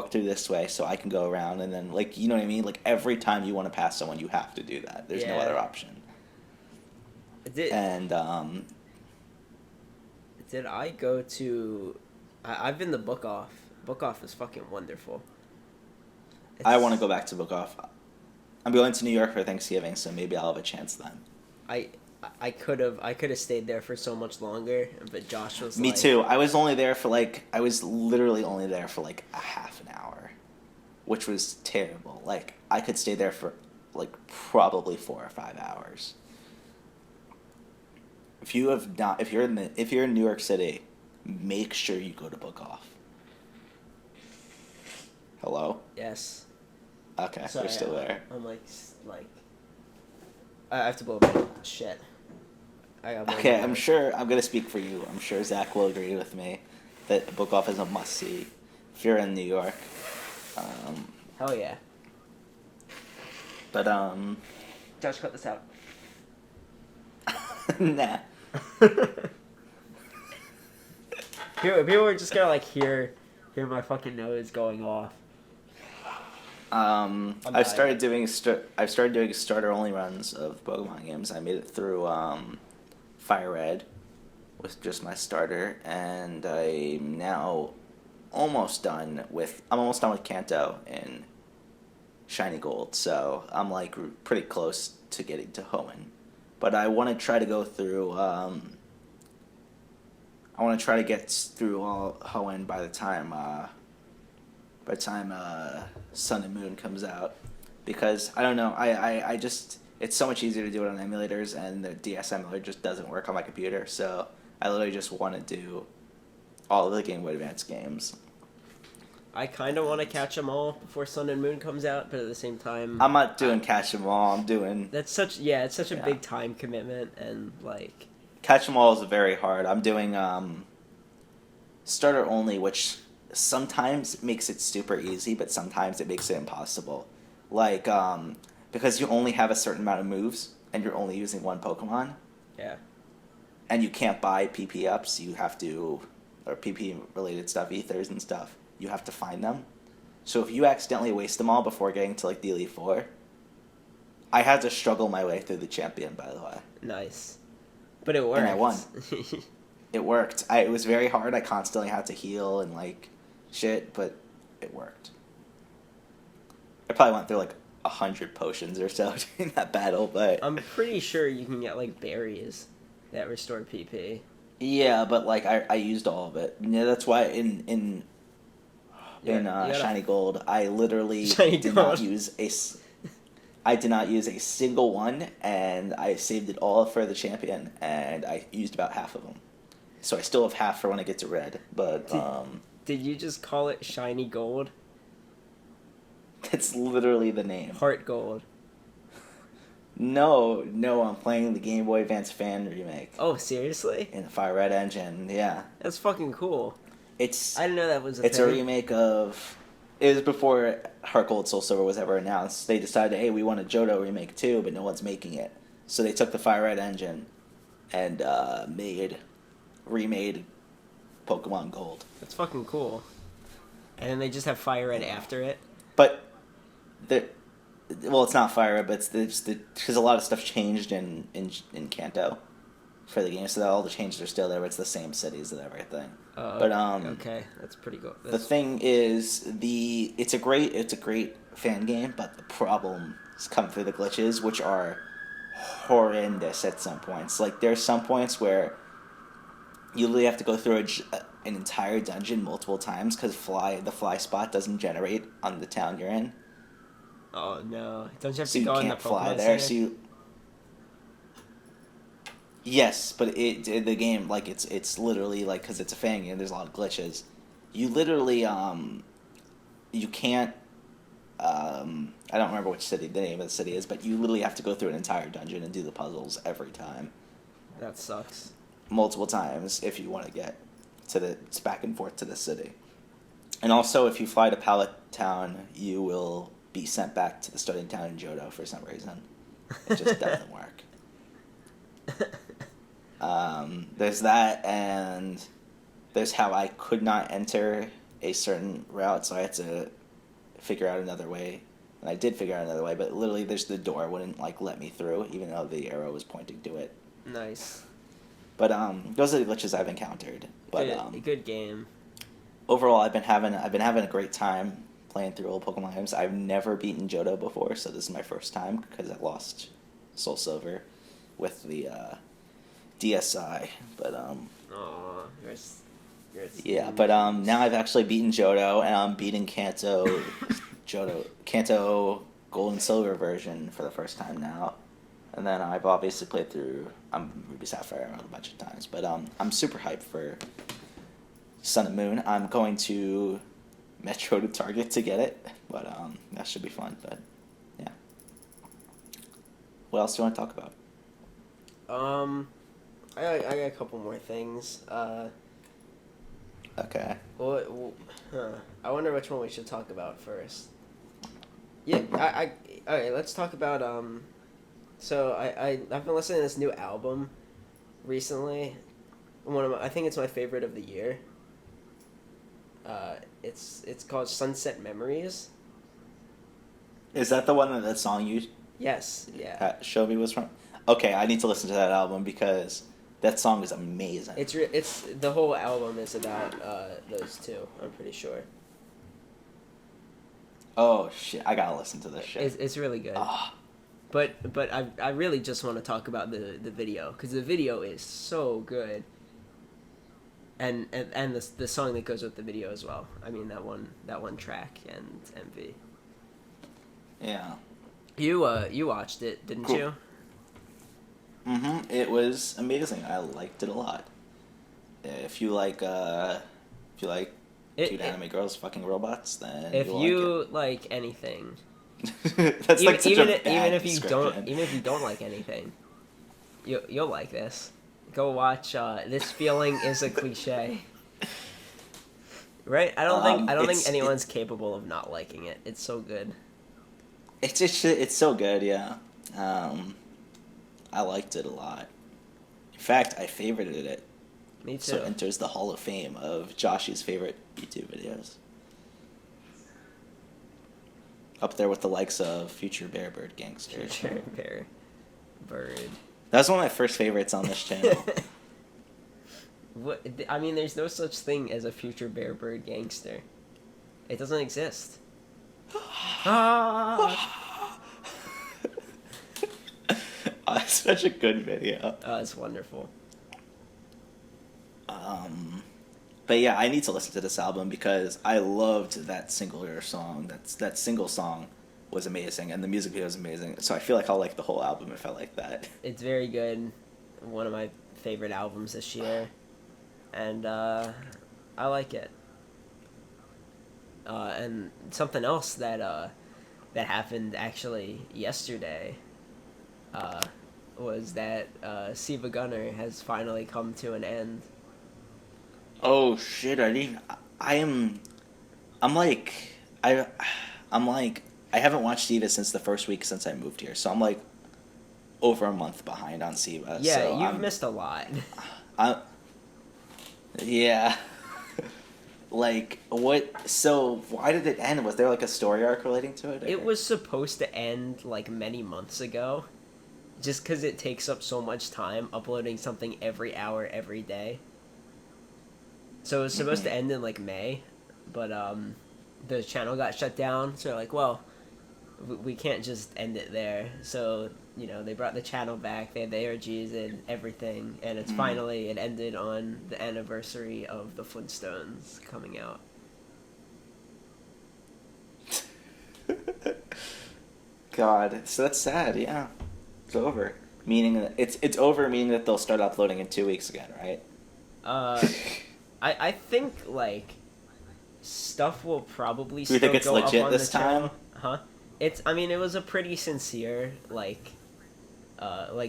through this way so I can go around, and then, like, you know what I mean? Like, every time you want to pass someone, you have to do that. There's no other option. Did I go to... I've been to Book Off. Book Off is fucking wonderful. I want to go back to Book Off. I'm going to New York for Thanksgiving, so maybe I'll have a chance then. I could have stayed there for so much longer, but Josh was Me too. I was literally only there for like a half an hour, which was terrible. Like, I could stay there for like probably 4 or 5 hours. If you're in New York City, make sure you go to Book Off. Hello? Yes. Okay, Sorry, you're still there. I'm like I have to blow my shit. Okay, I'm gonna speak for you. I'm sure Zach will agree with me that Book Off is a must see if you're in New York. Hell yeah. But Josh, cut this out. Nah. People are just gonna like hear my fucking nose going off. I've started doing starter only runs of Pokemon games. I made it through Fire Red with just my starter, and I'm now almost done with Kanto in Shiny Gold. So I'm like pretty close to getting to Hoenn, but I want to try to go through. I want to try to get through all Hoenn by the time Sun and Moon comes out, because I don't know, I just, it's so much easier to do it on emulators, and the DS emulator just doesn't work on my computer, so I literally just want to do all of the Game Boy Advance games. I kind of want to catch them all before Sun and Moon comes out, but at the same time, I'm not doing catch 'em all. I'm doing it's such a big time commitment, and like catch 'em all is very hard. I'm doing starter only, which sometimes makes it super easy, but sometimes it makes it impossible. Like, because you only have a certain amount of moves, and you're only using one Pokemon. Yeah. And you can't buy PP ups, or PP related stuff, ethers and stuff. You have to find them. So if you accidentally waste them all before getting to, like, the Elite Four, I had to struggle my way through the champion, by the way. Nice. But it worked. And I won. It worked. It was very hard. I constantly had to heal and, like, shit, but it worked. I probably went through like 100 potions or so during that battle, but I'm pretty sure you can get like berries that restore PP. Yeah, but like I used all of it. Yeah, that's why in Shiny Gold I literally did not use a single one, and I saved it all for the champion, and I used about half of them. So I still have half for when I get to Red, but Did you just call it Shiny Gold? That's literally the name. Heart Gold. No, I'm playing the Game Boy Advance fan remake. Oh, seriously? In the Fire Red engine, yeah. That's fucking cool. I didn't know that was a thing. It's a remake of it was before Heart Gold Soul Silver was ever announced. They decided, hey, we want a Johto remake too, but no one's making it. So they took the Fire Red engine and remade Pokemon Gold. That's fucking cool. And then they just have Fire Red after it. But well, it's not Fire Red, but it's because a lot of stuff changed in Kanto for the game, so that all the changes are still there. But it's the same cities and everything. But okay, that's pretty cool. The thing is, it's a great fan game, but the problems come through the glitches, which are horrendous at some points. Like there's some points where you literally have to go through an entire dungeon multiple times because the fly spot doesn't generate on the town you're in. Oh no! Don't you have So to go you in the can't fly Pokemon there. Center? Yes, but the game, like it's literally like, because it's a fan game, there's a lot of glitches. You literally you can't I don't remember which city the name of the city is, but you literally have to go through an entire dungeon and do the puzzles every time. That sucks. Multiple times if you want to get it's back and forth to the city. And also, if you fly to Pallet Town, you will be sent back to the starting town in Johto for some reason. It just doesn't work. There's that, and there's how I could not enter a certain route, so I had to figure out another way. And I did figure out another way, but literally the door wouldn't let me through, even though the arrow was pointing to it. Nice. But those are the glitches I've encountered. But good game. Overall, I've been having a great time playing through old Pokemon games. I've never beaten Johto before, so this is my first time because I lost Soul Silver with the DSi. But Oh, yeah. But now I've actually beaten Johto, and I'm beating Kanto Gold and Silver version for the first time now. And then I've obviously played through Ruby Sapphire a bunch of times. But I'm super hyped for Sun and Moon. I'm going to Metro to Target to get it, but that should be fun. But yeah, what else do you want to talk about? I got a couple more things. Okay. I wonder which one we should talk about first. Yeah, okay, let's talk about So I've been listening to this new album recently. I think it's my favorite of the year. It's called Sunset Memories. Is that the one that song you Yes, yeah. showed me was from? Okay, I need to listen to that album because that song is amazing. It's the whole album is about those two. I'm pretty sure. Oh shit! I gotta listen to this shit. It's really good. Ah. But I really just want to talk about the video because the video is so good. And the song that goes with the video as well. I mean that one track and MV. Yeah. You watched it, didn't Cool. you? Mm-hmm. It was amazing. I liked it a lot. If you like cute anime girls fucking robots, then If you'll you like anything, That's like such a bad even if description. you don't like anything, you'll like this. Go watch. This feeling is a cliche, right? I don't think anyone's capable of not liking it. It's so good. It's so good, yeah. I liked it a lot. In fact, I favorited it. Me too. So it enters the Hall of Fame of Josh's favorite YouTube videos. Up there with the likes of Future Bear Bird Gangster. Future Bear Bird. That was one of my first favorites on this channel. What? I mean, there's no such thing as a Future Bear Bird Gangster. It doesn't exist. It's such a good video. Oh, it's wonderful. But yeah, I need to listen to this album because I loved that singular song. That single song was amazing, and the music video was amazing. So I feel like I'll like the whole album if I like that. It's very good. One of my favorite albums this year, and I like it. And something else that happened actually yesterday was that Siva Gunner has finally come to an end. Oh shit! I'm like I I'm like I haven't watched Siva since the first week since I moved here, so I'm like over a month behind on Siva. Yeah, So you've missed a lot. I yeah. Like what? So why did it end? Was there like a story arc relating to it? It was supposed to end like many months ago, just because it takes up so much time uploading something every hour, every day. So it was supposed to end in like May, but the channel got shut down. So like, well, we can't just end it there. So they brought the channel back. They had the ARGs and everything, and it's finally it ended on the anniversary of the Flintstones coming out. God, so that's sad. Yeah, it's over. Meaning that it's over. Meaning that they'll start uploading in 2 weeks again, right? Uh, I think like stuff will probably Do you still think it's go legit up on this the channel. time? Huh? I mean, it was a pretty sincere like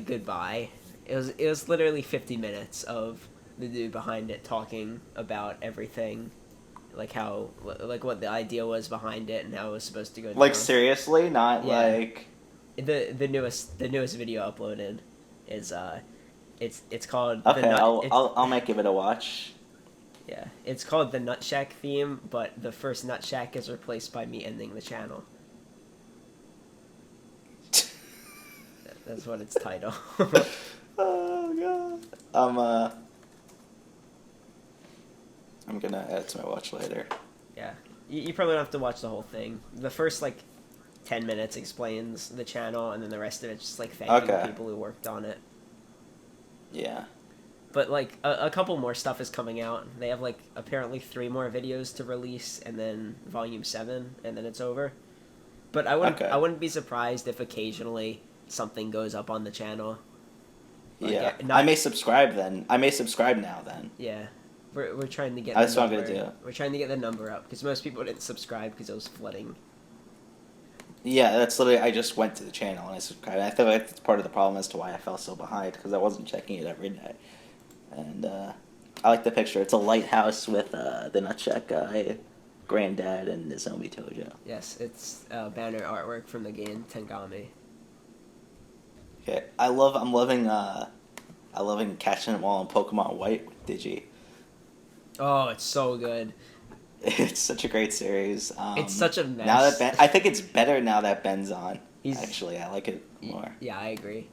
goodbye. It was literally 50 minutes of the dude behind it talking about everything, like how like what the idea was behind it and how it was supposed to go down. Like seriously, not Yeah. like The newest video uploaded is it's called okay. the nut. I'll might give it a watch. Yeah, it's called the Nut Shack theme, but the first Nut Shack is replaced by me ending the channel. That's what it's titled. Oh god. I'm gonna add it to my watch later. Yeah, you probably don't have to watch the whole thing. The first 10 minutes explains the channel, and then the rest of it's just thanking Okay. people who worked on it. Yeah. But a couple more stuff is coming out. They have apparently 3 more videos to release, and then Volume 7, and then it's over. But I wouldn't be surprised if occasionally something goes up on the channel. Yeah. I may subscribe then. I may subscribe now then. Yeah. We're trying to get That's the what I'm number. gonna do. We're trying to get the number up because most people didn't subscribe because it was flooding. Yeah, that's literally. I just went to the channel and I subscribed. I feel like that's part of the problem as to why I fell so behind because I wasn't checking it every day. And I like the picture. It's a lighthouse with the Nutcheck guy, Granddad, and Nozomi Tojo. Yes, it's banner artwork from the game Tengami. Okay, I'm loving catching them all in Pokemon White with Digi. Oh, it's so good. It's such a great series. It's such a mess. Now that I think it's better now that Ben's on. Actually, I like it more. Yeah, I agree.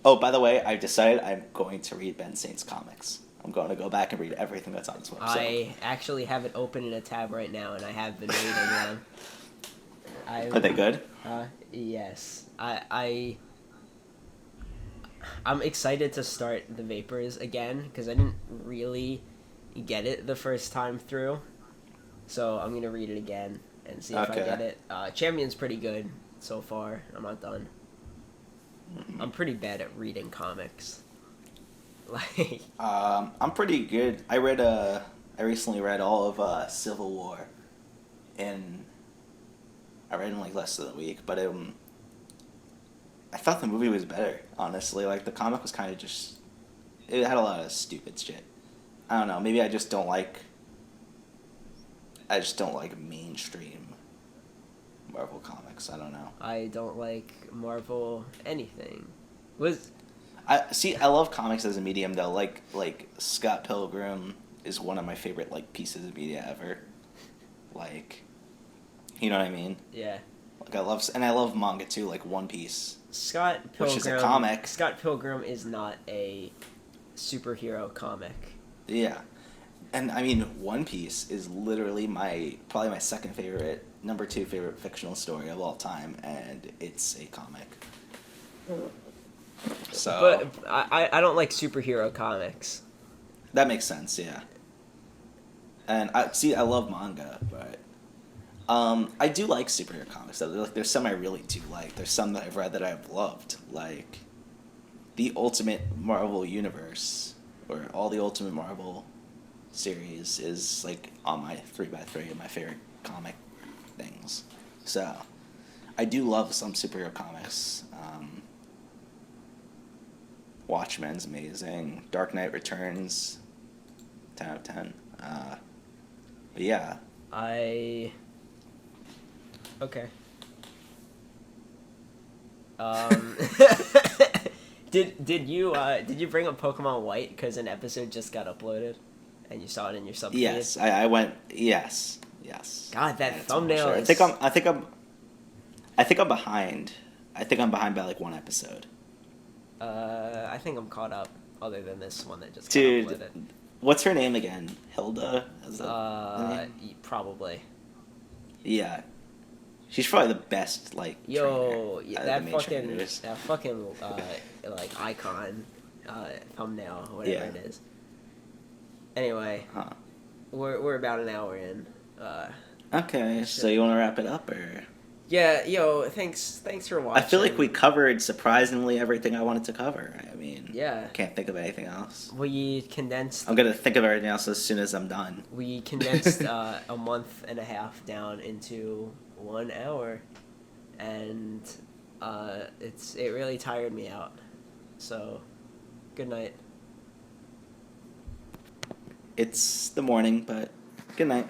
Oh, by the way, I've decided I'm going to read Ben Saint's comics. I'm going to go back and read everything that's on his website. I actually have it open in a tab right now, and I have been reading them. Are they good? Yes. I'm excited to start the Vapors again because I didn't really get it the first time through, so I'm gonna read it again and see if I get it. Champion's pretty good so far. I'm not done. I'm pretty bad at reading comics. I'm pretty good. I recently read all of Civil War, and I read in less than a week. But I thought the movie was better. Honestly, the comic was kind of just. It had a lot of stupid shit. I don't know. Maybe I just don't like. I just don't like mainstream Marvel comics. I don't know. I don't like Marvel anything. I love comics as a medium though. Like Scott Pilgrim is one of my favorite pieces of media ever. You know what I mean? Yeah. I love manga too, like One Piece. Scott Pilgrim, which is a comic. Scott Pilgrim is not a superhero comic. Yeah. And I mean, One Piece is literally probably my second favorite, number 2 favorite fictional story of all time, and it's a comic. So, but I don't like superhero comics. That makes sense, yeah. And I love manga, but I do like superhero comics. There's some I really do like. There's some that I've read that I've loved, like the Ultimate Marvel Universe, or all the Ultimate Marvel series is on my 3x3 of my favorite comic things. So I do love some superhero comics. Watchmen's amazing. Dark Knight Returns, 10 out of 10. But yeah. I Okay. Um, did you bring up Pokemon White because an episode just got uploaded, and you saw it in your sub feed? Yes, I went. Yes, yes. God, that That's all thumbnail sure. is. I think I'm behind. I think I'm behind by like one episode. I think I'm caught up. Other than this one that just got Dude, uploaded. what's her name again? Hilda? Is that the name? Probably. Yeah, she's probably the best like. Yo, trainer yeah, out of that the main fucking trainers. that fucking like icon, thumbnail, whatever Yeah. it is. Anyway, Huh. we're about an hour in. Okay, so you want to wrap it up or? Yeah, yo, thanks for I watching. feel like we covered surprisingly everything I wanted to cover. I mean, Yeah. can't think of anything else. We condensed. I'm gonna think of everything else as soon as I'm done. We condensed a month and a half down into 1 hour, and it really tired me out. So, good night. It's the morning, but good night.